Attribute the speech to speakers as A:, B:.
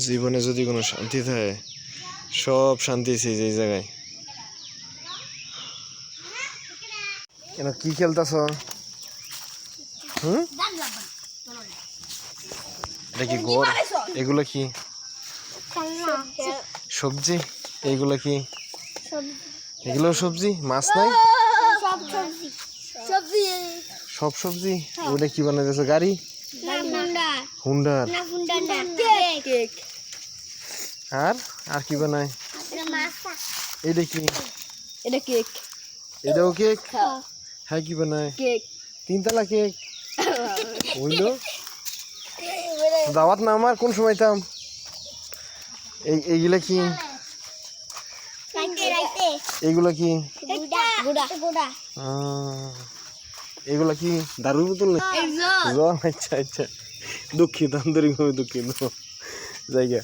A: জীবনে যদি কোনো শান্তি থাকে সব শান্তি আছে এই জায়গায়। কেন কি খেলতেছ? এটা কি ঘর? এগুলো কি সবজি? এইগুলো কি? এগুলো সবজি? মাছ নাই? সব সবজি। ওটা কি বানাইতেছো? গাড়ি? হুন্ডার। আর আর কি বানায়? এটা কি?
B: এটা কেক।
A: এটাও কেক? হ্যাঁ কি বানায়?
B: কেক।
A: তিনতলা কেক হইলো। দাওয়াত না আমার কোন সময় তাম? এইগুলা কি? এইগুলা কি? এগুলা কি? দারুর বোতল? জল? আচ্ছা আচ্ছা, দুঃখিত, আন্তরিকভাবে দুঃখিত। জায়গা